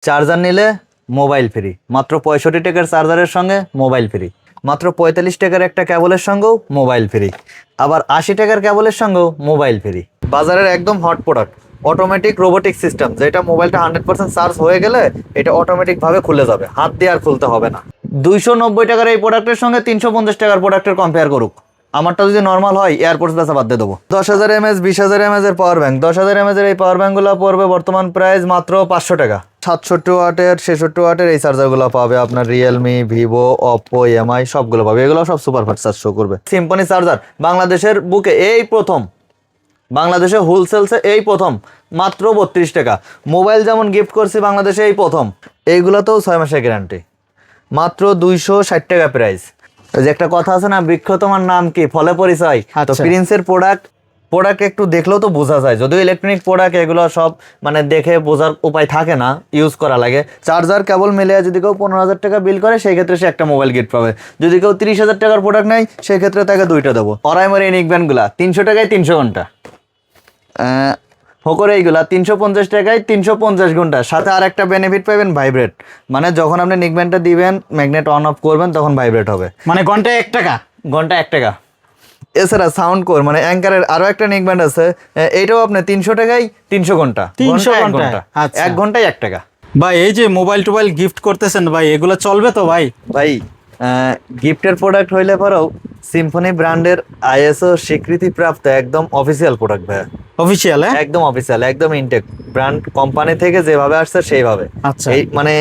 Charger নিলে mobile free, মাত্র 65 টাকার চার্জারের সঙ্গে মোবাইল ফ্রি, মাত্র 45 টাকার একটা কেবলের সঙ্গেও মোবাইল ফ্রি, আবার 80 টাকার কেবলের সঙ্গেও মোবাইল ফ্রি। বাজারের একদম hot product, automatic robotic system, যেটা মোবাইলটা 100% চার্জ হয়ে গেলে এটা অটোমেটিকভাবে খুলে যাবে, হাত দিয়ে আর খুলতে হবে না। 290 টাকার এই প্রোডাক্টের সঙ্গে 350 টাকার প্রোডাক্টের কম্পেয়ার করুক। আমারটা যদি নর্মাল হয় এয়ারপোর্টস বেচা বাদ দিয়ে দেবো। 10,000 mAh 20,000 mAh এর পাওয়ার ব্যাংক, 10,000 mAh এর এই পাওয়ার ব্যাংকগুলো পড়বে বর্তমান প্রাইস মাত্র 500 টাকা। 67 ওয়াটের 66 ওয়াটের এই চার্জারগুলো পাবে আপনার রিয়েলমি, ভিভো, অপো, এমআই সবগুলো পাবে। এগুলো সব সুপার ফাস্ট চার্জ শো করবে। সিম্ফনি চার্জার বাংলাদেশের বুকে এই প্রথম, বাংলাদেশে হোলসেলসে এই প্রথম, মাত্র 32 টাকা। মোবাইল যেমন গিফট করছি বাংলাদেশে এই প্রথম, এইগুলোতেও 6 মাসের গ্যারান্টি, মাত্র 260 টাকা প্রাইস। ওই যে একটা কথা আছে না, বৃক্ষ তোমার নাম কি ফলে পরিচয়। তো প্রিন্সের প্রোডাক্ট একটু দেখলেও তো বোঝা যায়, যদিও ইলেকট্রনিক প্রোডাক্ট এগুলো সব মানে দেখে বোঝার উপায় থাকে না, ইউজ করা লাগে। চার্জার কেবল মিলে যদি কেউ 15,000 টাকা বিল করে সেই ক্ষেত্রে সে একটা মোবাইল গিফট পাবে। যদি কেউ 30,000 টাকার প্রোডাক্ট নেয় সেই ক্ষেত্রে তাকে দুইটা দেবো। অরাইমোর এই নিকব্যান্ডগুলা 300 টাকায় 300 ঘন্টা, হোকরে এইগুলা 350 টাকায় 350 ঘন্টা, সাথে আর একটা বেনিফিট পাবেন ভাইব্রেট, মানে যখন আপনি নিকব্যান্ডটা দিবেন ম্যাগনেট অন অফ করবেন তখন ভাইব্রেট হবে, মানে ঘন্টায় 1 টাকা, ঘন্টা 1 টাকা। এছাড়া সাউন্ড কোর মানে অ্যাঙ্কারের আরো একটা নেকব্যান্ড আছে, এইটাও আপনি 300 টাকায় 300 ঘন্টা, 300 ঘন্টা, 1 ঘন্টায় 1 টাকা। ভাই এই যে মোবাইল টোবাইল গিফট করতেছেন ভাই, এগুলো চলবে তো ভাই? ভাই গিফটের প্রোডাক্ট হইলে পরেও সিম্ফনি ব্র্যান্ডের আইএসও স্বীকৃতি প্রাপ্ত একদম অফিসিয়াল প্রোডাক্ট ভাই। অফিসিয়াল? একদম অফিসিয়াল, একদম ইনটেক ব্র্যান্ড কোম্পানি থেকে যেভাবে আসছে সেইভাবে। আচ্ছা, এই মানে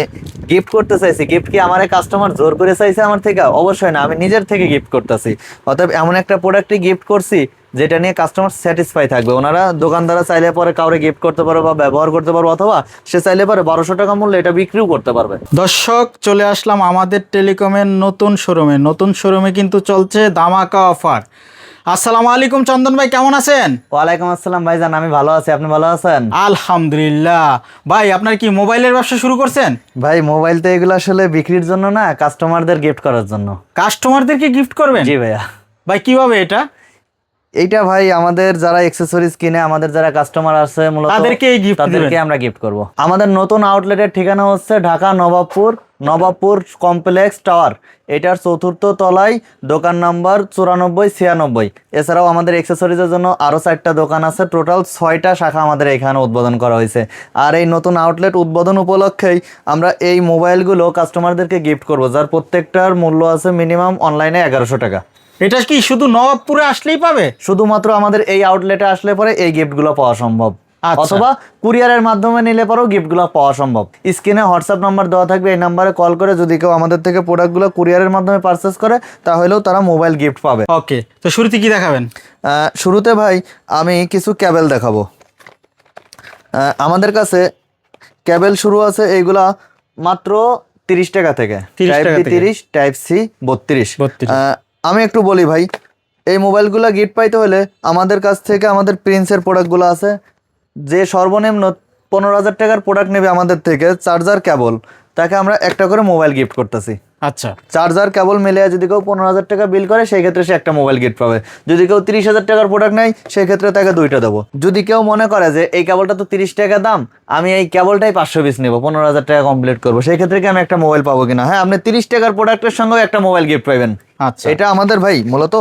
গিফট করতে চাইছি, গিফট কি আমার কাস্টমার জোর করে চাইছে আমার থেকে? অবশ্যই না, আমি নিজের থেকে গিফট করতেছি। অতএব এমন একটা প্রোডাক্টই গিফট করছি যেটা নিয়ে কাস্টমার স্যাটিসফাই থাকবে। ওনারা দোকানদারা চাইলে পরে কাউরে গিফট করতে পারবে বা ব্যবহার করতে পারবে, অথবা সে চাইলে পরে 1200 টাকা মূল্যে এটা বিক্রিও করতে পারবে। দর্শক চলে আসলাম আমাদের টেলিকমের নতুন শোরুমে কিন্তু চলছে ধামাকা অফার। আসসালামু আলাইকুম চন্দন ভাই, কেমন আছেন? ওয়ালাইকুম আসসালাম ভাইজান, আমি ভালো আছি, আপনি ভালো আছেন? আলহামদুলিল্লাহ। ভাই আপনার কি মোবাইলের ব্যবসা শুরু করছেন? ভাই মোবাইল তো এগুলো আসলে বিক্রির জন্য না, কাস্টমারদের গিফট করার জন্য। কাস্টমারদেরকে গিফট করবেন? জি ভাইয়া। ভাই কিভাবে এটা? এইটা ভাই আমাদের যারা অ্যাকসেসরিজ কিনে, আমাদের যারা কাস্টমার আছে মূলত তাদেরকে আমরা গিফট করব। আমাদের নতুন আউটলেটের ঠিকানা হচ্ছে ঢাকা নবাবপুর কমপ্লেক্স টাওয়ার, এটার 4র্থ তলায়, দোকান নাম্বার 9496। এছাড়াও আমাদের অ্যাকসেসরিজের জন্য আরও 4টা দোকান আছে, টোটাল 6টা শাখা আমাদের এখানে উদ্বোধন করা হয়েছে। আর এই নতুন আউটলেট উদ্বোধন উপলক্ষেই আমরা এই মোবাইলগুলো কাস্টমারদেরকে গিফট করব, যার প্রত্যেকটার মূল্য আছে মিনিমাম অনলাইনে 1100 টাকা। এটা কি শুধু নবাবপুরে আসলেই পাবে? শুধুমাত্র আমাদের এই আউটলেটে আসলে পরে এই গিফটগুলো পাওয়া সম্ভব, অথবা কুরিয়ারের মাধ্যমে নিলে পরেও গিফটগুলো পাওয়া সম্ভব। স্ক্রিনে হোয়াটসঅ্যাপ নাম্বার দেওয়া থাকবে, এই নাম্বারে কল করে যদি কেউ আমাদের থেকে প্রোডাক্টগুলো কুরিয়ারের মাধ্যমে পারচেস করে তাহলেও তারা মোবাইল গিফট পাবে। ওকে, তো শুরুতে কি দেখাবেন? শুরুতে ভাই আমি কিছু কেবল দেখাবো। আমাদের কাছে কেবল শুরু আছে এইগুলা মাত্র 30 টাকা থেকে, টাইপ বি 30, টাইপ সি 32। আমি একটু বলি ভাই, এই মোবাইলগুলো গিফট পাইতে হলে আমাদের কাছ থেকে আমাদের প্রিন্সের প্রোডাক্টগুলো আছে, যে সর্বনিম্ন 15,000 টাকার প্রোডাক্ট নেবে আমাদের থেকে চার্জার কেবল, তাকে আমরা একটা করে মোবাইল গিফট করতেছি। আচ্ছা, চার্জার কেবল মিলে যদি কেউ 15,000 টাকা বিল করে সেই ক্ষেত্রে সে একটা মোবাইল গিফট পাবে। যদি কেউ 30,000 টাকার প্রোডাক্ট নেয় সেই ক্ষেত্রে তাকে দুইটা দেবো। যদি কেউ মনে করে যে এই কেবলটা তো 30 টাকা দাম, আমি এই কেবলটাই 500 পিস নেবো, 15,000 টাকা কমপ্লিট করবো, সেই ক্ষেত্রে কি আমি একটা মোবাইল পাবো কিনা? হ্যাঁ, আপনি 30 টাকার প্রোডাক্টের সঙ্গেও একটা মোবাইল গিফট পাবেন। আচ্ছা, এটা আমাদের ভাই মূলত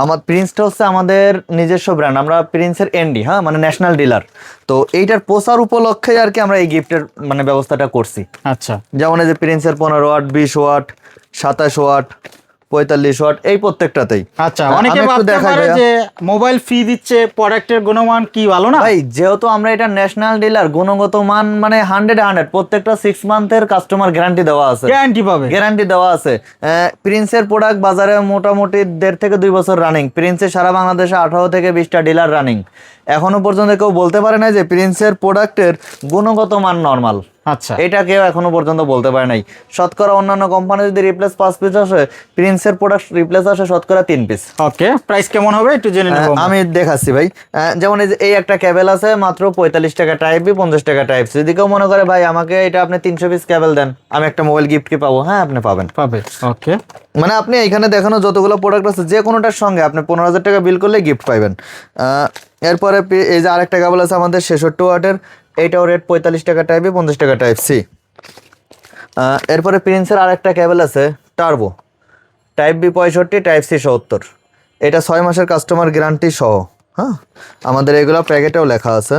আমার প্রিন্সটা হচ্ছে আমাদের নিজস্ব ব্র্যান্ড, আমরা প্রিন্সের এনডি, হ্যাঁ মানে ন্যাশনাল ডিলার। তো এইটার প্রচার উপলক্ষে আর কি আমরা এই গিফটের মানে ব্যবস্থাটা করছি। আচ্ছা, যেমন এই যে প্রিন্সের 15 ওয়াট, 20 ওয়াট, 27 ওয়াট, 45 ওয়াট, এই প্রত্যেকটাতেই। আচ্ছা, অনেকে ভাবতে পারে যে মোবাইল ফ্রি দিচ্ছে, প্রোডাক্টের গুণমান কি ভালো না? ভাই যেহেতু আমরা এটা ন্যাশনাল ডিলার, গুণগত মান মানে 100 প্রত্যেকটা 6 মান্থের কাস্টমার গ্যারান্টি দেওয়া আছে, গ্যারান্টি দেওয়া আছে। প্রিন্সের প্রোডাক্ট বাজারে মোটামুটি 1.5 থেকে 2 বছর রানিং। প্রিন্সের সারা বাংলাদেশে 18 থেকে 20টা ডিলার রানিং। এখনো পর্যন্ত কেউ বলতে পারে না যে প্রিন্সের প্রোডাক্টের গুণগত মান নরমাল। আচ্ছা, এটা কেউ এখনো পর্যন্ত বলতে পারে নাই। শতকরা অন্যান্য কোম্পানি যদি রিপ্লেস 5 পিস আসে, প্রিন্সের প্রোডাক্ট রিপ্লেস আসে শতকরা 3 পিস। ওকে, প্রাইস কেমন হবে একটু জেনে নেব। আমি দেখাচ্ছি ভাই। যেমন এই একটা কেবল আছে মাত্র 45 টাকা টাইপ বি, 50 টাকা টাইপ সি। যদি কেউ মনে করে ভাই আমাকে এটা আপনি 300 পিস কেবল দেন, আমি একটা মোবাইল গিফট কি পাবো? হ্যাঁ, আপনি পাবেন। ওকে, মানে আপনি এখানে দেখানো যতগুলো প্রোডাক্ট আছে যে কোনোটার সঙ্গে আপনি 15,000 টাকা বিল করলে গিফট পাইবেন। এরপরে এই যে আরেকটা কেবল আছে আমাদের 66 ওয়াটের, এইটাও রেট 45 টাকা টাইপ বি, 50 টাকা টাইপ সি। এরপরে প্রিন্সের আরেকটা কেবল আছে turbo, type B 65, type C 70। এটা 6 মাসের কাস্টমার গ্যারান্টি সহ। হ্যাঁ, আমাদের এগুলো প্যাকেটেও লেখা আছে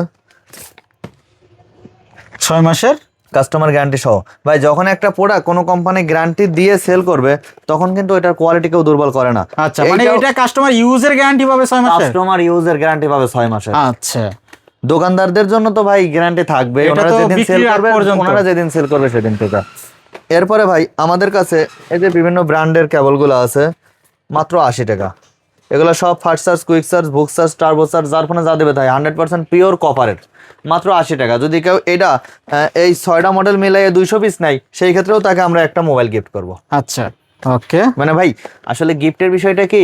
6 মাসের কাস্টমার গ্যারান্টি সহ। ভাই যখন একটা প্রোডাক্ট কোনো কোম্পানি গ্যারান্টি দিয়ে সেল করবে তখন কিন্তু এটার কোয়ালিটি কেউ দুর্বল করে না। আচ্ছা, মানে এটা কাস্টমার ইউজের গ্যারান্টি পাবে 6 মাসের, কাস্টমার ইউজের গ্যারান্টি পাবে 6 মাসের। আচ্ছা, দোকানদারদের জন্য তো ভাই গ্যারান্টি থাকবে, এটা ওনারা তো যেদিন সেল বিক্রির আগ করবে, পর্যন্ত। ওনারা যেদিন সেল করবে সেদিন থেকে। এরপরে ভাই আমাদের কাছে এই যে বিভিন্ন ব্র্যান্ডের কেবলগুলো আছে মাত্র 80 টাকা। এগুলো সব ফাস্ট চার্জ, কুইক চার্জ, বুক চার্জ, টার্বো চার্জ, যার ফোনে যা দেবে তাই 100% পিওর কপারের, মাত্র 80 টাকা। যদি কেউ এটা এই 6টা মডেল মিলিয়ে 200 পিস নেয় সেই ক্ষেত্রেও তাকে আমরা একটা মোবাইল গিফট করব। আচ্ছা, ওকে। মানে ভাই আসলে গিফটের বিষয়টা কি,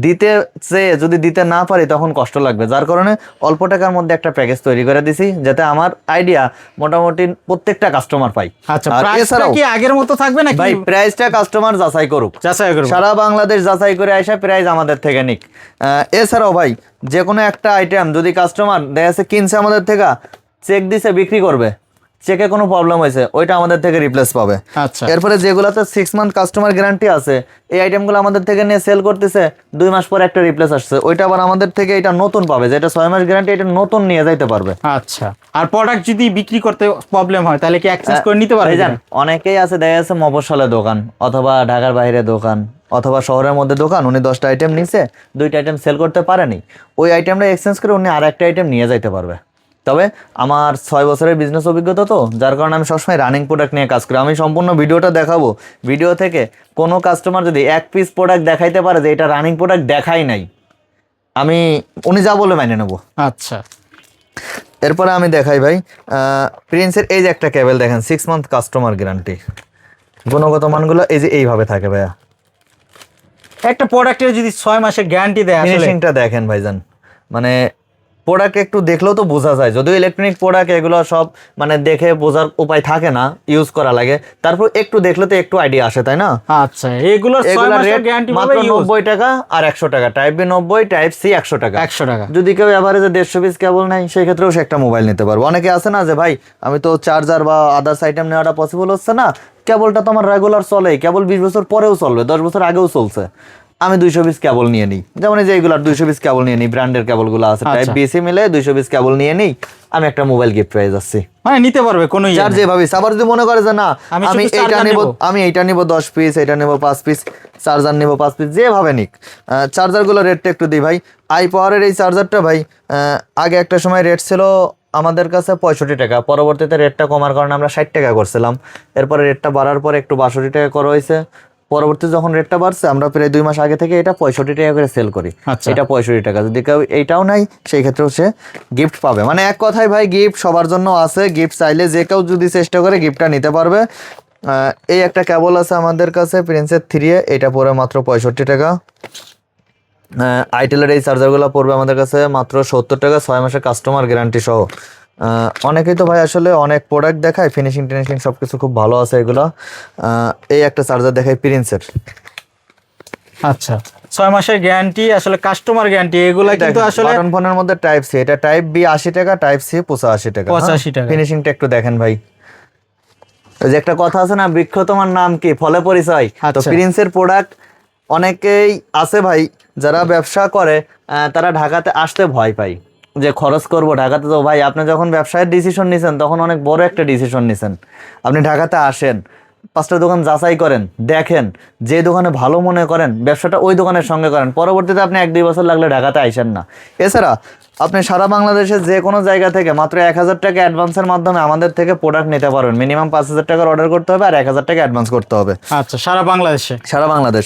দিতে চেয়ে যদি দিতে না পারি তখন কষ্ট লাগবে, যার কারণে অল্প টাকার মধ্যে একটা প্যাকেজ তৈরি করে দিছি যাতে আমার আইডিয়া মোটামুটি প্রত্যেকটা কাস্টমার পাই। আচ্ছা, আর প্রাইসটা এছাড়াও কি আগের মতো থাকবে নাকি? ভাই প্রাইসটা কাস্টমার যাচাই করুক, যাচাই করব। সারা বাংলাদেশ যাচাই করে আসা প্রাইস আমাদের থেকে নিক। এছাড়াও ভাই যে কোনো একটা আইটেম যদি কাস্টমার দেখা যাচ্ছে কিনছে আমাদের থেকে, চেক দিছে বিক্রি করবে, চেকে কোনো প্রবলেম হয়েছে ওইটা আমাদের থেকে রিপ্লেস পাবে। আচ্ছা, এরপরে যেগুলোতে 6 মান্থ কাস্টমার গ্যারান্টি আছে এই আইটেমগুলো আমাদের থেকে নিয়ে সেল করতেছে, 2 মাস পর একটা রিপ্লেস আসছে, ওইটা আবার আমাদের থেকে এটা নতুন পাবে, যেটা 6 মাস গ্যারান্টি এটা নতুন নিয়ে যাইতে পারবে। আচ্ছা। আর প্রোডাক্ট যদি বিক্রি করতে প্রবলেম হয় তাহলে কি এক্সচেঞ্জ করে নিতে পারবে? ভাইজান অনেকেই আছে দেখা যাচ্ছে মফস্বলে দোকান অথবা ঢাকার বাইরে দোকান অথবা শহরের মধ্যে দোকান, উনি 10টা আইটেম নিছে, 2টা আইটেম সেল করতে পারেনি, ওই আইটেমটা এক্সচেঞ্জ করে উনি আর একটা আইটেম নিয়ে যাইতে পারবে। তবে আমার 6 বছরের বিজনেস অভিজ্ঞতা তো, যার কারণে আমি সবসময় রানিং প্রোডাক্ট নিয়ে কাজ করি। আমি সম্পূর্ণ ভিডিওটা দেখাবো, ভিডিও থেকে কোনো কাস্টমার যদি এক পিস প্রোডাক্ট দেখাইতে পারে যে এটা রানিং প্রোডাক্ট দেখাই নাই, আমি উনি যা বলে মাইনে নেবো। আচ্ছা, এরপরে আমি দেখাই ভাই প্রিন্সের এই যে একটা কেবল দেখেন 6 মান্থ কাস্টমার গ্যারান্টি, গুণগত মানগুলো এই যে এইভাবে থাকে ভাইয়া। একটা প্রোডাক্টের যদি 6 মাসের গ্যারান্টি দেয় আসলে ফিনিশিংটা দেখেন ভাইজান, মানে প্রোডাক্ট একটু দেখলেও তো বোঝা যায়, যদিও ইলেকট্রনিক প্রোডাক্ট এগুলো সব মানে দেখে বোঝার উপায় থাকে না, ইউজ করা লাগে, তারপর একটু দেখলে তো একটু আইডিয়া আসে, তাই না? আচ্ছা, এগুলোর 6 মাসের গ্যারান্টি মাত্র পাবে 90 টাকা আর 100 টাকা, টাইপ বি 90, টাইপ সি 100 টাকা। 100 টাকা। যদি কেউ এভারেজে 150 পিস কেবল নেয় সেই ক্ষেত্রেও সে একটা মোবাইল নিতে পারবে। অনেকে আছে না যে ভাই আমি তো চার্জার বা আদার্স আইটেম নেওয়াটা পসিবল হচ্ছে না, কেবলটা তো আমার রেগুলার চলে, কেবল 20 বছর পরেও চলবে, 10 বছর আগেও চলছে, আমি 200 পিস কেবল নিয়ে নিই। যেমন এই যে এইগুলার 200 পিস কেবল নিয়ে নিই, ব্র্যান্ডের কেবলগুলো আছে, টাইপ বিসি মিলে 200 পিস কেবল নিয়ে নিই, আমি একটা মোবাইল গিফট পেয়ে যাচ্ছি। মানে নিতে পারবে কোনো যার যেভাবে ইচ্ছা। আবার যদি মনে করে যে না আমি আমি শুধু এইটা চার্জার নিব, নিবো। আমি এইটা নিব 10 পিস, এটা নিব 5 পিস, চার্জার নিব 5 পিস, যেভাবে নিক। চার্জারগুলো রেটটা একটু দিই ভাই। আই পাওয়ারের এই চার্জারটা ভাই আগে একটা সময় রেট ছিল আমাদের কাছে 65 টাকা, পরবর্তীতে রেটটা কমার কারণে আমরা 60 টাকা করছিলাম, এরপরে রেটটা বাড়ার পর একটু 62 টাকা করা হয়েছে, পরবর্তী যখন রেটটা বাড়ছে আমরা প্রায় 2 মাস আগে থেকে এটা 65 টাকা করে সেল করি। আচ্ছা। এটা 65 টাকা, যদি কেউ এইটাও নাই সেই ক্ষেত্রেও সে গিফট পাবে। মানে এক কথায় ভাই গিফট সবার জন্য আছে, গিফট চাইলে যে কেউ যদি চেষ্টা করে গিফটটা নিতে পারবে। এই একটা কেবল আছে আমাদের কাছে প্রিন্সের 3, এটা পড়ে মাত্র 65 টাকা। আইটেলের এই চার্জারগুলো পড়বে আমাদের কাছে মাত্র 70 টাকা, 6 মাসের কাস্টমার গ্যারান্টি সহ। অনেকেই তো ভাই আসলে অনেক প্রোডাক্ট দেখায়, ফিনিশিং টিনিশিং সব কিছু খুব ভালো আছে এগুলো। এই একটা চার্জার দেখাই প্রিন্সের। আচ্ছা, 6 মাসের গ্যারান্টি, আসলে কাস্টমার গ্যারান্টি, এগুলো কিন্তু আসলে বাটন ফোনের মধ্যে টাইপ সি, এটা টাইপ বি 80 টাকা, টাইপ সি 85 টাকা। 85 টাকা। ফিনিশিংটা একটু দেখেন ভাই। ওই যে একটা কথা আছে না, বৃক্ষ তোমার নাম কি ফলে পরিচয়, তো আচ্ছা। প্রিন্সের প্রোডাক্ট অনেকেই আছে ভাই যারা ব্যবসা করে, তারা ঢাকাতে আসতে ভয় পায় যে খরচ করব ঢাকাতে। তো ভাই আপনি যখন ব্যবসায়ের ডিসিশন নিছেন তখন অনেক বড় একটা ডিসিশন নিছেন, আপনি ঢাকাতে আসেন, 5টা দোকান যাচাই করেন, দেখেন যে দোকানে ভালো মনে করেন ব্যবসাটা ওই দোকানের সঙ্গে করেন, পরবর্তীতে আপনি 1-2 বছর লাগলে ঢাকাতে আইসেন না। এছাড়া আপনি সারা বাংলাদেশের যে কোনো জায়গা থেকে মাত্র 1000 টাকা অ্যাডভান্সের মাধ্যমে আমাদের থেকে প্রোডাক্ট নিতে পারবেন। মিনিমাম 5000 টাকার অর্ডার করতে হবে আর 1000 টাকা অ্যাডভান্স করতে হবে। আচ্ছা, সারা বাংলাদেশে। সারা বাংলাদেশ।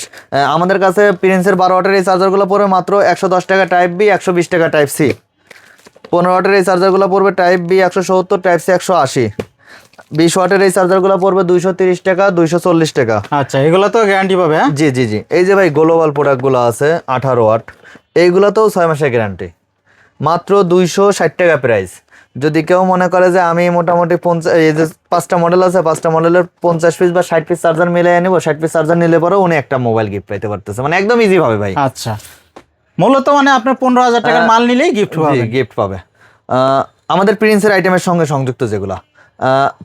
আমাদের কাছে প্রিন্সের 12 ওয়াটের এই চার্জারগুলো পড়বে মাত্র 110 টাকা টাইপ বি, 120 টাকা টাইপ সি। 15 ওয়াটের এই চার্জারগুলো পড়বে টাইপ বি 170, টাইপ সি 180। 20 ওয়াটের এই চার্জারগুলো পড়বে 230 টাকা, 240 টাকা। আচ্ছা, এগুলো তো গ্যারান্টি পাবে। হ্যাঁ, জি জি জি। এই যে ভাই গ্লোবাল প্রোডাক্টগুলো আছে 18 ওয়াট, এইগুলোতেও 6 মাসের গ্যারান্টি, মাত্র 260 টাকা প্রাইস। যদি কেউ মনে করে যে আমি মোটামুটি 50, এই যে 5টা মডেল আছে, 5টা মডেলের 50 পিস বা 60 পিস চার্জার মিলিয়ে নেবো, 60 পিস চার্জার নিলে পরেও উনি একটা মোবাইল গিফট পাইতে পারতেছে, মানে একদম ইজি ভাবে ভাই। আচ্ছা, মূলত মানে আপনার 15,000 টাকার মাল নিলেই গিফট পাবে। গিফট পাবে। আমাদের প্রিন্সের আইটেমের সঙ্গে সংযুক্ত যেগুলা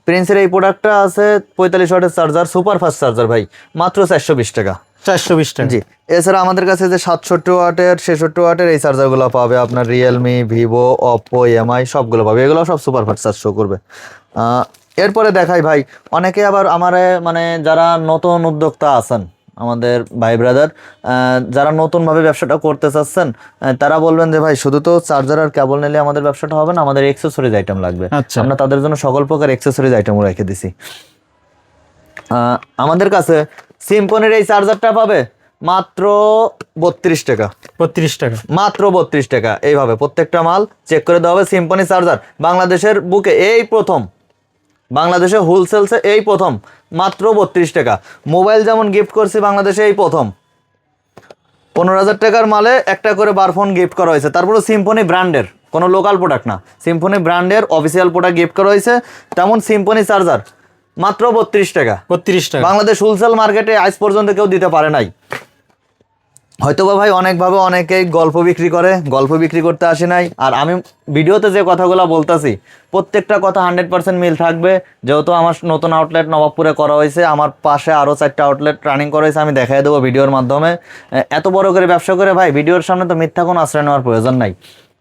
প্রিন্সের এই প্রোডাক্টটা আছে 45 ওয়াটের চার্জার, সুপার ফাস্ট চার্জার ভাই, মাত্র 420 টাকা। 420 টাকা। জি, এছাড়া আমাদের কাছে যে 67 ওয়াটের 66 ওয়াটের এই চার্জারগুলো পাবে আপনার রিয়েলমি, ভিভো, অপো, এমআই সবগুলো পাবে, এগুলো সব সুপার ফাস্ট চার্জ শো করবে। এরপরে দেখাই ভাই, অনেকে আবার আমার মানে যারা নতুন উদ্যোক্তা আছেন আমাদের ভাই ব্রাদার, যারা নতুনভাবে ব্যবসাটা করতে চাচ্ছেন, তারা বলবেন যে ভাই শুধু তো চার্জার আর কেবল নিলে আমাদের ব্যবসাটা হবে না, আমাদের এক্সেসরিজ আইটেম লাগবে। আচ্ছা। আমরা তাদের জন্য সকল প্রকার এক্সেসরিজ আইটেমও রেখে দিছি। আমাদের কাছে সিম্পনির এই চার্জারটা পাবে মাত্র 32 টাকা। 32 টাকা, মাত্র 32 টাকা। এইভাবে প্রত্যেকটা মাল চেক করে দেওয়া হবে। সিম্পনি চার্জার বাংলাদেশের বুকে এই প্রথম, বাংলাদেশে হোলসেলসে এই প্রথম, মাত্র 32 টাকা। মোবাইল যেমন গিফট করছি বাংলাদেশে এই প্রথম, 15,000 টাকার মালে একটা করে বারফোন গিফট করা হয়েছে, তারপরে সিম্পনি ব্র্যান্ডের, কোনো লোকাল প্রোডাক্ট না, সিম্পনি ব্র্যান্ডের অফিসিয়াল প্রোডাক্ট গিফট করা হয়েছে। তেমন সিম্পনি চার্জার মাত্র 32 টাকা। 32 টাকা। বাংলাদেশ হোলসেল মার্কেটে আজ পর্যন্ত কেউ দিতে পারে নাই। হয়তোবা ভাই অনেকভাবে অনেকেই গল্প বিক্রি করে, গল্প বিক্রি করতে আসি নাই। আর আমি ভিডিওতে যে কথাগুলো বলতেছি প্রত্যেকটা কথা 100% মিল থাকবে। যেহেতু আমার নতুন আউটলেট নবাবপুরে করা হয়েছে, আমার পাশে আরও 4টা আউটলেট রানিং করা হয়েছে, আমি দেখাই দেবো ভিডিওর মাধ্যমে। এত বড় করে ব্যবসা করে ভাই ভিডিওর সামনে তো মিথ্যা কোনো আশ্রয় নেওয়ার প্রয়োজন নাই।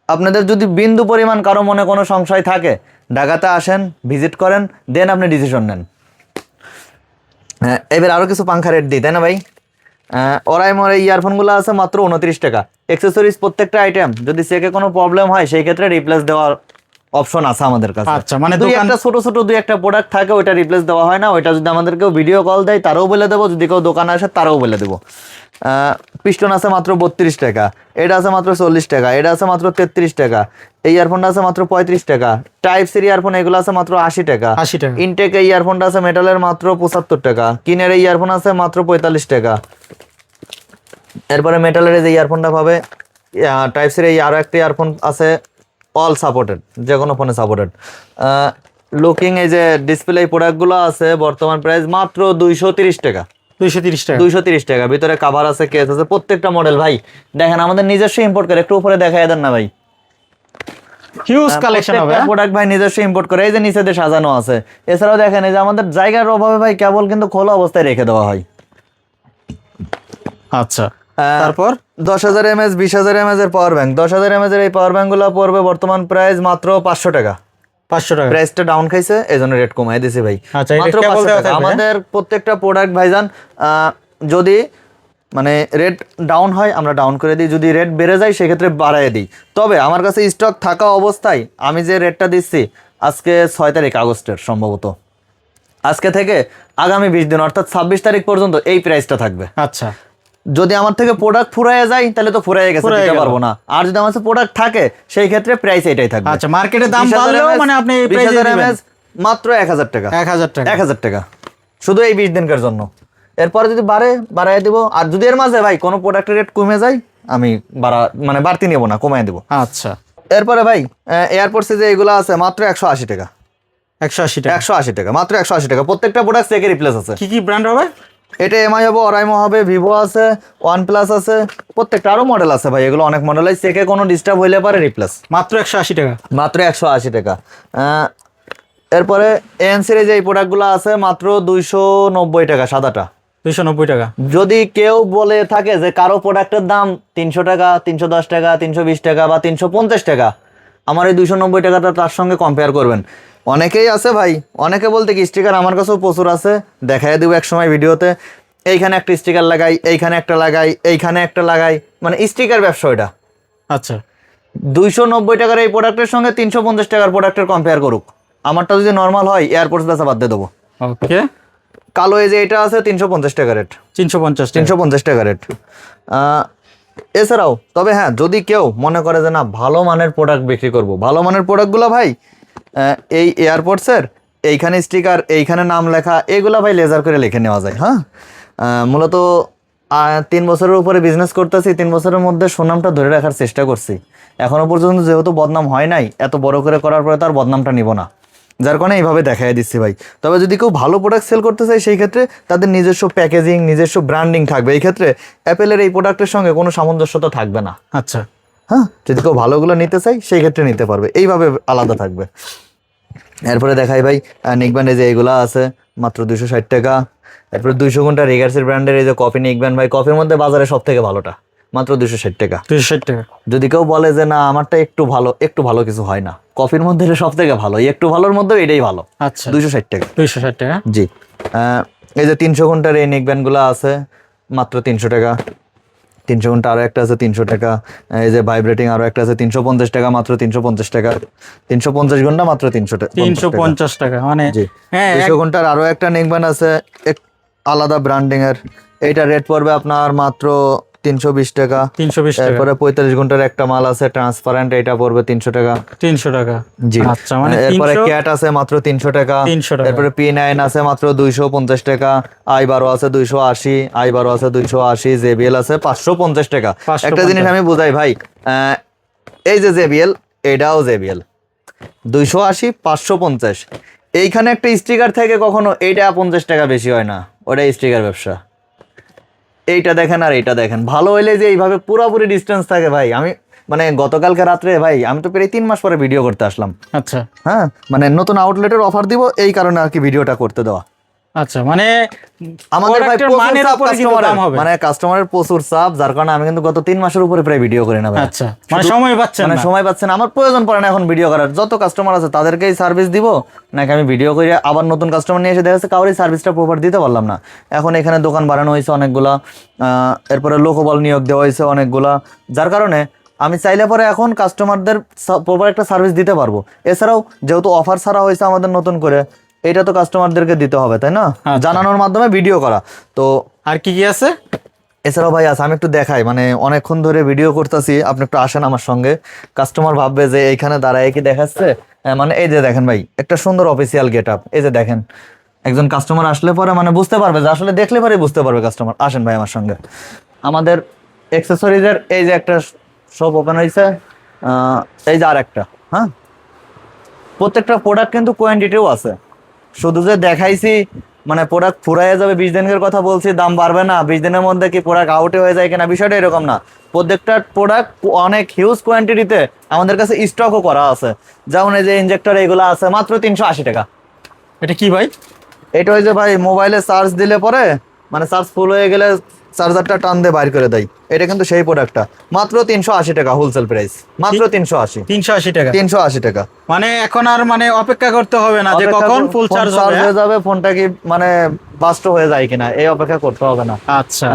আপনাদের যদি বিন্দু পরিমাণ কারো মনে কোনো সংশয় থাকে, ঢাকাতে আসেন, ভিজিট করেন, দেন আপনি ডিসিশন নেন। এবার আরও কিছু পাংখা রেট দিই, তাই না ভাই? ওরাইমোর এই ইয়ারফোনগুলো আছে মাত্র 29 টাকা। অ্যাক্সেসরিজ প্রত্যেকটা আইটেম যদি চেকে কোনো প্রবলেম হয় সেই ক্ষেত্রে রিপ্লেস দেওয়ার অপশন আছে আমাদের কাছে। আচ্ছা, মানে দুই একটা ছোট ছোট দুই একটা প্রোডাক্ট থাকে, ওইটা রিপ্লেস দেওয়া হয় না। ওইটা যদি আমাদেরকেও ভিডিও কল দেয় তারাও বলে দেবো, যদি কেউ দোকানে আসে তারাও বলে দেবো। পিস্টন আছে মাত্র 32 টাকা, এটা আছে মাত্র 40 টাকা, এটা আছে মাত্র 33 টাকা, এই ইয়ারফোনটা আছে মাত্র 35 টাকা। টাইপ সি ইয়ারফোন এগুলো আছে মাত্র 80 টাকা। 80 টাকা। ইনটেক এই ইয়ারফোনটা আছে মেটালের মাত্র 75 টাকা। কিনের এই ইয়ারফোন আছে মাত্র 45 টাকা। এরপরে মেটালের যে ইয়ারফোনটা পাবে, টাইপ সির এই আরও একটা ইয়ারফোন আছে অল সাপোর্টেড, যে কোনো ফোনে সাপোর্টেড। লুকিং এই যে ডিসপ্লে প্রোডাক্টগুলো আছে বর্তমান প্রাইস মাত্র 230 টাকা। 230 টাকা। 230 টাকা। ভিতরে কাভার আছে, কেস আছে, প্রত্যেকটা মডেল ভাই দেখেন আমাদের নিজস্ব ইম্পোর্ট করে। একটু উপরে দেখাই দেন না ভাই, হিউজ কালেকশন হবে। প্রোডাক্ট ভাই নিজস্ব ইম্পোর্ট করে, এই যে নিচে দিয়ে সাজানো আছে। এছাড়াও দেখেন এই যে আমাদের জায়গার অভাবে ভাই কেবল কিন্তু খোলা অবস্থায় রেখে দেওয়া হয়। আচ্ছা, তারপর 10,000 mAh 20,000 mAh এর পাওয়ার ব্যাংক। 10,000 mAh এর এই পাওয়ার ব্যাংকগুলো পড়বে বর্তমান প্রাইস মাত্র 500 টাকা। 500 টাকা। প্রাইসটা ডাউন খাইছে, এই জন্য রেট কমাই দিয়েছি ভাই। আচ্ছা, এটা মাত্র কেবল 500 দেওয়া টাকা। থাকবে, আমাদের প্রত্যেকটা প্রোডাক্ট ভাইজান যদি মানে রেট ডাউন হয় আমরা ডাউন করে দিই, যদি রেট বেড়ে যায় সেক্ষেত্রে বাড়ায় দিই। তবে আমার কাছে স্টক থাকা অবস্থায় আমি যে রেটটা দিচ্ছি আজকে 6 তারিখ আগস্টের, সম্ভবত আজকে থেকে আগামী 20 দিন অর্থাৎ 26 তারিখ পর্যন্ত এই প্রাইসটা থাকবে। আচ্ছা, যদি আমার থেকে প্রোডাক্ট ফুরাইয়া যায় তাহলে তো ফুরাইয়া গেছে, ফুরাইয়া দিতে গেল। পারবো না। আর যদি আমার কাছে প্রোডাক্ট থাকে সেই ক্ষেত্রে প্রাইস এটাই থাকবে। আচ্ছা, মার্কেটে দাম 20,000 বাড়লেও mAh মানে আপনি এই প্রাইসে 20,000 দিবেন। mAh মাত্র 1000 টাকা। 1000 টাকা। 1000 টাকা শুধু এই 20 দিনকার জন্য। এরপরে যদি বাড়াই দিব, আর যদি এর মাঝে ভাই কোনো প্রোডাক্টের রেট কমে যায় আমি মানে বাড়তি নেবো না, কমাই দেবো। আচ্ছা, এরপরে ভাই এয়ারপোর্টসে যে এগুলো আছে মাত্র 180 টাকা। 180 টাকা। 180 টাকা, মাত্র 180 টাকা। প্রত্যেকটা প্রোডাক্ট চেকে রিপ্লেস আছে। কি কি ব্র্যান্ড হবে? এটা এমআই হবে, ওরাইমো হবে, ভিভো আছে, OnePlus আছে, প্রত্যেকটা আরও মডেল আছে ভাই। এগুলো অনেক মডেল, চেকে কোনো ডিস্টার্ব হইলে পারে রিপ্লেস। মাত্র 180 টাকা। মাত্র 180 টাকা। এরপরে এএনসির যে এই প্রোডাক্টগুলো আছে মাত্র 290 টাকা সাদাটা। 290 টাকা। যদি কেউ বলে থাকে যে কারো প্রোডাক্টের দাম 300 টাকা, 310 টাকা, 320 টাকা বা 350 টাকা, আমার এই 290 টাকাটা তার সঙ্গে কম্পেয়ার করবেন। অনেকেই আছে ভাই, অনেকে বলতে কি স্টিকার আমার কাছেও প্রচুর আছে, দেখাই দেবো এক সময় ভিডিওতে। এইখানে একটা স্টিকার লাগাই, এইখানে একটা লাগাই, এইখানে একটা লাগাই, মানে স্টিকার ব্যবসা ওইটা। আচ্ছা, 290 টাকার এই প্রোডাক্টের সঙ্গে 350 টাকার প্রোডাক্টের কম্পেয়ার করুক। আমারটা যদি নর্মাল হয় এয়ারপোর্টস বেচা বাদ দিয়ে দেবো। ওকে। কালো এই যে এটা আছে 350 টাকা রেট। 350 টাকা রেট। এছাড়াও তবে হ্যাঁ, যদি কেউ মনে করে যে না ভালো মানের প্রোডাক্ট বিক্রি করব, ভালো মানের প্রোডাক্টগুলো ভাই এই এয়ারপোর্টসের এইখানে স্টিকার, এইখানে নাম লেখা, এগুলো ভাই লেজার করে লিখে নেওয়া যায়। হ্যাঁ, মূলত 3 বছরের উপরে বিজনেস করতেছি, 3 বছরের মধ্যে সুনামটা ধরে রাখার চেষ্টা করছি। এখনো পর্যন্ত যেহেতু বদনাম হয় নাই, এত বড় করে করার পরে তার বদনামটা নিব না, যার কারণে এইভাবে দেখাই দিচ্ছি ভাই। তবে যদি কেউ ভালো প্রোডাক্ট সেল করতে চায় সেই ক্ষেত্রে তাদের নিজস্ব প্যাকেজিং, নিজস্ব ব্র্যান্ডিং থাকবে। এই ক্ষেত্রে অ্যাপেলের এই প্রোডাক্টের সঙ্গে কোনো সামঞ্জস্যতা থাকবে না। আচ্ছা, হ্যাঁ, যদি কেউ ভালোগুলো নিতে চাই সেই ক্ষেত্রে নিতে পারবে, এইভাবে আলাদা থাকবে। এরপরে দেখাই ভাই নিকব্যান্ড, এই যে এগুলা আছে মাত্র 260 টাকা। এরপরে 200 ঘন্টা রিগার্সের ব্র্যান্ডের এই যে কফি নিকব্যান্ড ভাই, কফির মধ্যে বাজারে সব থেকে ভালোটা, মাত্র 260 টাকা। 260 টাকা। যদি কেউ বলে যে না আমারটা একটু ভালো কিছু হয় না, কফির মধ্যে এটা সব থেকে ভালো, একটু ভালোর মধ্যে এটাই ভালো। আচ্ছা, 260 টাকা। 260 টাকা। জি। এই যে 300 ঘন্টার এই নেকব্যান্ড গুলো আছে মাত্র 300 টাকা। 300 ঘন্টা আরো একটা আছে 300 টাকা। এই যে ভাইব্রেটিং আরো একটা আছে 350 টাকা, মাত্র 350 টাকা। 350 ঘন্টা মাত্র 300 টাকা। 350 টাকা মানে জি। হ্যাঁ 200 ঘন্টার আরো একটা নেকব্যান্ড আছে আলাদা ব্র্যান্ডিং এর, এইটা রেট পড়বে আপনার মাত্র 320 টাকা। 320 টাকা। এরপরে 45 ঘন্টার একটা মাল আছে ট্রান্সপারেন্ট, এটা পড়বে 300 টাকা। 300 টাকা। জি। আচ্ছা মানে এরপরে ক্যাট আছে মাত্র 300 টাকা। 300 টাকা। এরপরে P9 আছে মাত্র 250 টাকা। i12 আছে 280, i12 আছে 280, JBL আছে 550 টাকা। 550 একটা জিনিস আমি বুঝাই ভাই, এই যে JBL, এটাও JBL 280 550, এইখানে একটা স্টিকার থেকে কখনো এইটা 50 টাকা বেশি হয় না, ওটা স্টিকার ব্যবসা। এইটা দেখেন আর এইটা দেখেন, ভালো হইলে যে এইভাবে পুরোপুরি ডিস্টেন্স থাকে ভাই। আমি মানে গতকালকে রাত্রে ভাই, আমি তো প্রায় 3 মাস পরে ভিডিও করতে আসলাম। আচ্ছা হ্যাঁ, মানে নতুন আউটলেটের অফার দিব এই কারণে আর কি ভিডিওটা করতে দেওয়া। আচ্ছা মানে আমাদের ভাই প্রোডাক্টের প্রচুর মানের চাপ উপরে কিন্তু দাম হবে। মানে কাস্টমারের প্রচুর চাপ, যার কারণে আমি কিন্তু গত 3 মাসের উপরে প্রায় ভিডিও করি না ভাই। আচ্ছা মানে সময় পাচ্ছেন মানে না। সময় পাচ্ছে না, আমার প্রয়োজন পড়ে না এখন ভিডিও করার। যত কাস্টমার আছে তাদেরকেই সার্ভিস দিব, নাকি আমি ভিডিও করে আবার নতুন কাস্টমার নিয়ে এসে দেখা যাচ্ছে কাউরই সার্ভিসটা প্রপার দিতে পারলাম না। এখন এখানে দোকান বাড়ানো হয়েছে অনেকগুলা, এরপরে লোকবল নিয়োগ দেওয়া হয়েছে অনেকগুলা, যার কারণে আমি চাইলে পরে এখন কাস্টমারদের প্রপার একটা সার্ভিস দিতে পারবো। এছাড়াও যেহেতু অফার ছাড়া হয়েছে আমাদের নতুন করে, এটা তো কাস্টমারদেরকে দিতে হবে তাই না, জানানোর মাধ্যমে ভিডিও করা। তো আর কি কি আছে? এছাড়াও ভাই আছে, আমি একটু দেখাই, মানে অনেকক্ষণ ধরে ভিডিও করতেছি, আপনি একটু আসেন আমার সঙ্গে। কাস্টমার ভাববে যে এইখানে দাঁড়ায় কি দেখাচ্ছে, মানে এই যে দেখেন ভাই, একটা সুন্দর অফিসিয়াল গেট আপ। এই যে দেখেন, একজন কাস্টমার আসলে পরে মানে বুঝতে পারবে, যে আসলে দেখলে পরে বুঝতে পারবে কাস্টমার। আসেন ভাই আমার সঙ্গে। আমাদের অ্যাক্সেসরিজের এই যে একটা শপ ওপেন হয়েছে, এই যে আর একটা। হ্যাঁ, প্রত্যেকটা প্রোডাক্ট কিন্তু কোয়ান্টিটিও আছে, শুধু যে দেখাইছি মানে প্রোডাক্ট ফুরাইয়া যাবে 20 দিনের কথা বলছি, দাম বাড়বে না 20 দিনের মধ্যে কি প্রোডাক্ট আউটে হয়ে যায় কিনা, বিষয়টা এরকম না। প্রত্যেকটা প্রোডাক্ট অনেক হিউজ কোয়ান্টিটিতে আমাদের কাছে স্টকও করা আছে। যেমন এই যে ইনজেক্টর এগুলো আছে মাত্র 380 টাকা। এটা কি ভাই? এটা ওই যে ভাই মোবাইলে চার্জ দিলে পরে মানে চার্জ ফুল হয়ে গেলে চার্জারটা টান দিয়ে বাইর করে দেয়, এটা কিন্তু সেই প্রোডাক্টটা। মাত্র 380 টাকা হোলসেল প্রাইস, মাত্র 380। 380 টাকা। 380 টাকা। মানে এখন আর মানে অপেক্ষা করতে হবে না যে কখন ফুল চার্জ হবে। হয়ে যাবে, ফোনটা কি মানে বাস্ট হয়ে যায় কিনা, এই অপেক্ষা করতে হবে না। আচ্ছা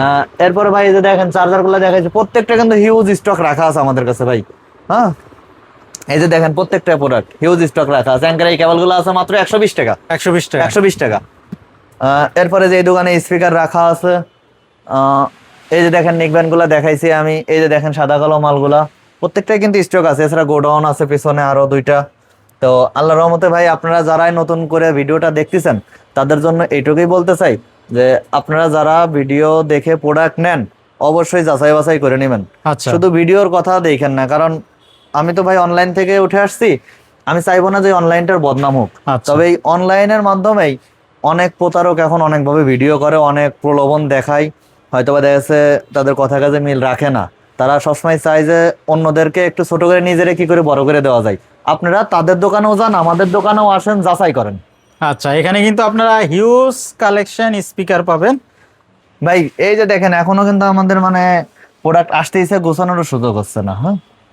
এরপরে ভাই এই যে দেখেন চার্জার গুলো দেখাচ্ছে, প্রত্যেকটা কিন্তু হিউজ স্টক রাখা আছে আমাদের কাছে ভাই। হ্যাঁ, এই যে দেখেন প্রত্যেকটা প্রোডাক্ট হিউজ স্টক রাখা আছে। অ্যাঙ্কার এই কেবল গুলো আছে মাত্র 120 টাকা। 120 টাকা। 120 টাকা। এরপরে যে এই দোকানে স্পিকার রাখা আছে, এই যে দেখেন নেকব্যান্ড গুলা দেখাইছি আমি, এই যে দেখেন সাদা কালো মালগুলা প্রত্যেকটাই কিন্তু স্টক আছে। এছাড়া গোডাউন আছে পিছনে আরো 2টা। তো আল্লাহর রহমতে ভাই, আপনারা যারাই নতুন করে ভিডিওটা দেখতেছেন তাদের জন্য এইটুকুই বলতে চাই যে আপনারা যারা ভিডিও দেখে প্রোডাক্ট নেন অবশ্যই যাচাই বাছাই করে নেবেন। আচ্ছা শুধু ভিডিওর কথা দেখেন না, কারণ আমি তো ভাই অনলাইন থেকে উঠে আসছি, আমি চাইবো না যে অনলাইনটার বদনাম হোক। আচ্ছা। তবে এই অনলাইনের মাধ্যমেই অনেক প্রতারক এখন অনেকভাবে ভিডিও করে, অনেক প্রলোভন দেখায়, হয়তোবা দেখা যাচ্ছে তাদের কথা কাজে মিল রাখে না। তারা সবসময় চায় যে অন্যদেরকে একটু ছোট করে নিজেরা কি করে বড় করে দেওয়া যায়। আপনারা তাদের দোকানেও যান, আমাদের দোকানেও আসেন, যাচাই করেন। আচ্ছা, এখানে কিন্তু আপনারা হিউজ কালেকশন স্পিকার পাবেন ভাই এই যে দেখেন এখনো কিন্তু আমাদের মানে প্রোডাক্ট আসতেইছে, গোছানোরও সুযোগ হচ্ছে না। হ্যাঁ,